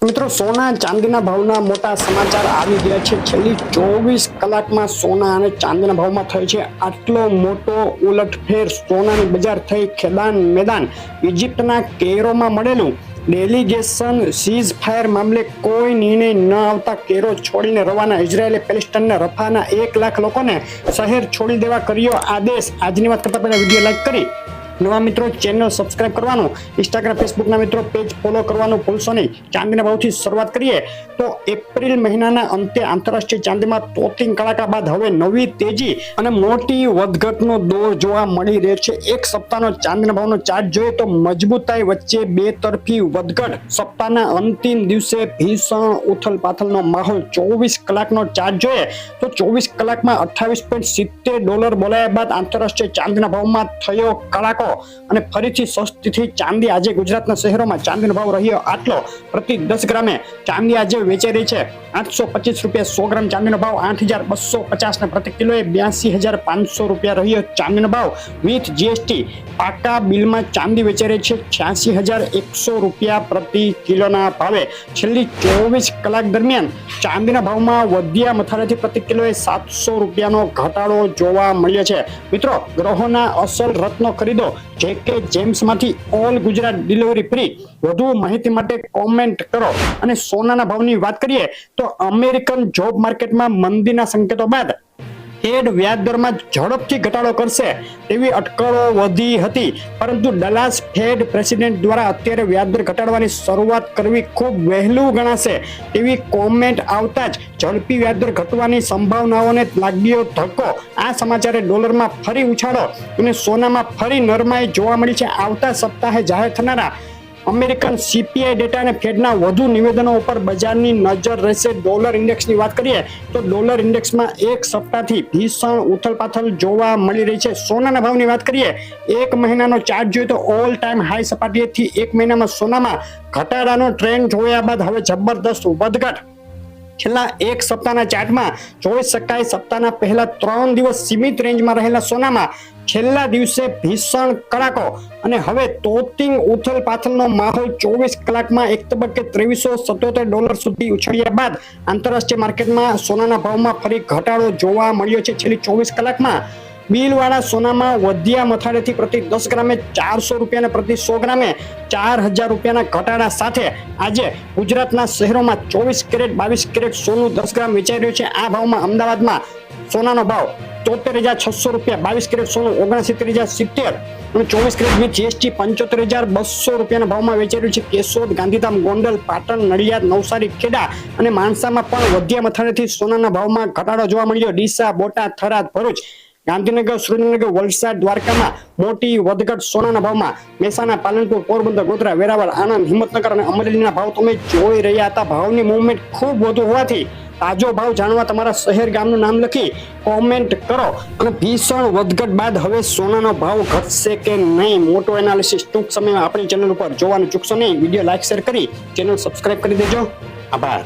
મિત્રો સોના ચાંદીના ભાવના મોટા સમાચાર આવી ગયા છે। છેલ્લી 24 કલાકમાં સોના અને ચાંદીના ભાવમાં થયો છે આટલો મોટો ઉલટફેર। સોનાની બજાર થઈ ખેદાન મેદાન। ઇજિપ્તના કેરોમાં મળેલું ડેલિગેશન સીઝ ફાયર મામલે કોઈ નિર્ણય ન આવતા કેરો છોડીને રવાના। ઇઝરાયેલે પેલેસ્ટાઈનના રફાના 1 લાખ લોકોને શહેર છોડી દેવા કર્યો આદેશ। આજની વાત કરતા પહેલા વિડીયો લાઈક કરી નવા મિત્રો ચેનલ સબસ્ક્રાઇબ કરવાનું, ઇન્સ્ટાગ્રામ ફેસબુકના મિત્રો પેજ ફોલો કરવાનું ભૂલશો નહીં। ચાંદીના ભાવથી શરૂઆત કરીએ તો એપ્રિલ મહિનાના અંતે આંતરરાષ્ટ્રીય ચાંદીમાં તોતિંગ કડાકા બાદ હવે નવી તેજી અને મોટી વધઘટનો દોર જોવા મળી રહ્યો છે। એક સપ્તાહનો ચાંદીના ભાવનો ચાર્ટ જોઈએ તો મજબૂતાઈ વચ્ચે બે તરફી વધઘટ। સપ્તાહના અંતિમ દિવસે ભીષણ ઉથલપાથલનો માહોલ। 24 કલાકનો ચાર્ટ જોઈએ તો 24 કલાકમાં $28.70 બોલાયા બાદ આંતરરાષ્ટ્રીય ચાંદીના ભાવમાં થયો કડાકો અને ફરીથી સસ્તીથી ચાંદી। આજે ગુજરાતના શહેરોમાં ચાંદીનો ભાવ રહ્યો આટલો। પ્રતિ 10 ગ્રામે ચાંદી આજે વેચાઈ રહી છે ₹825। 100 ગ્રામ ચાંદીનો ભાવ 8,250 ને પ્રતિ કિલોએ 82,500 રહ્યો ચાંદીનો ભાવ વિથ જીએસટી। પાકા બિલમાં ચાંદી વેચાઈ રહી છે ₹86,100 પ્રતિ કિલોના ભાવે। છેલ્લી 24 કલાક દરમિયાન ચાંદીના ભાવમાં વધ્યા મથાળેથી પ્રતિ કિલોએ ₹700નો ઘટાડો જોવા મળ્યો છે। મિત્રો, ગ્રહોના અસલ રત્નો ખરીદો JK જેમ્સમાંથી ઓલ ગુજરાત ડિલિવરી ફ્રી। વધુ માહિતી માટે કોમેન્ટ કરો। અને સોનાના ભાવની વાત કરીએ તો અમેરિકન જોબ માર્કેટમાં મંદીના સંકેતો બાદ ફેડ વ્યાજ દરમાં ઝડપથી ઘટાડો કરશે તેવી અટકળો વધી હતી, પરંતુ ડલાસ ફેડ પ્રેસિડેન્ટ દ્વારા અત્યારે વ્યાજદર ઘટાડવાની શરૂઆત કરવી ખૂબ વહેલું ગણાશે તેવી કોમેન્ટ આવતા જ ઝડપી વ્યાજદર ઘટવાની સંભાવનાઓને લાગ્યો ધક્કો। આ સમાચારે ડોલરમાં ફરી ઉછાળો અને સોનામાં ફરી નરમાઈ જોવા મળી છે। આવતા સપ્તાહે જાહેર થનારા અમેરિકન CPI ડેટા અને ફેડના વધુ નિવેદનો ઉપર બજારની નજર રહેશે। ડોલર ઇન્ડેક્સની વાત કરીએ તો ડોલર ઇન્ડેક્સમાં એક સપ્તાહથી ભીષણ ઉથલપાથલ જોવા મળી રહી છે। સોનાના ભાવની વાત કરીએ, એક મહિનાનો ચાર્ટ જોઈએ તો ઓલ ટાઈમ હાઈ સપાટીએથી એક મહિનામાં સોનામાં ઘટાડાનો ટ્રેન્ડ જોયા બાદ હવે જબરદસ્ત વધઘટ। છેલ્લા એક સપ્તાહના ચાર્ટમાં જોઈ શકાય સપ્તાહના પહેલા 3 દિવસ સીમિત રેન્જમાં રહેલા સોનામાં છેલ્લા દિવસે ભીષણ કડાકો અને હવે તોતિંગ ઉથલપાથલનો માહોલ। 24 કલાકમાં એક તબક્કે $2377 સુધી ઉછળ્યા બાદ આંતરરાષ્ટ્રીય માર્કેટમાં સોનાના ભાવમાં ફરી ઘટાડો જોવા મળ્યો છે। છેલ્લી 24 કલાકમાં બિલવાળા સોનામાં વધ્યા મથાળેથી પ્રતિ 10 ગ્રામે ₹400 અને પ્રતિ 100 ગ્રામે ₹4,000ના ઘટાડા સાથે આજે ગુજરાતના શહેરોમાં 24 કેરેટ 22 કેરેટ સોનું 10 ગ્રામ વેચાઈ રહ્યું છે। આ ભાવમાં અમદાવાદમાં સોનાનો ભાવ ₹73,600, 22 કેરેટ સોનું ₹69,070 અને 24 કેરેટ વિથ જીએસટી ₹75,200ના ભાવમાં વેચાઈ રહ્યું છે। કેશોદ, ગાંધીધામ, ગોંડલ, પાટણ, નડિયાદ, નવસારી, ખેડા અને માણસામાં પણ વધ્યા મથાળેથી સોનાના ભાવમાં ઘટાડો જોવા મળ્યો। ડીસા, બોટાદ, થરાદ, ભરૂચ, ગાંધીનગર, સુરેન્દ્રનગર, વલસાડ, દ્વારકામાં મોટી વધઘટ સોનાના ભાવમાં। મહેસાણા, પાલનપુર, પોરબંદર, ગોધરા, વેરાવળ, આણંદ, હિંમતનગર અને અમરેલીના ભાવ તમે જોઈ રહ્યા હતા। ભાવની મૂવમેન્ટ ખૂબ વધુ હોવાથી તાજો ભાવ જાણવા તમારા શહેર ગામનું નામ લખી કોમેન્ટ કરો। અને ભીષણ વધઘટ બાદ હવે સોનાનો ભાવ ઘટશે કે નહીં, મોટો એનાલિસિસ ટૂંક સમયમાં આપણી ચેનલ ઉપર જોવાનું ચૂકશો નહીં। વિડીયો લાઈક શેર કરી ચેનલ સબસ્ક્રાઇબ કરી દેજો। આભાર।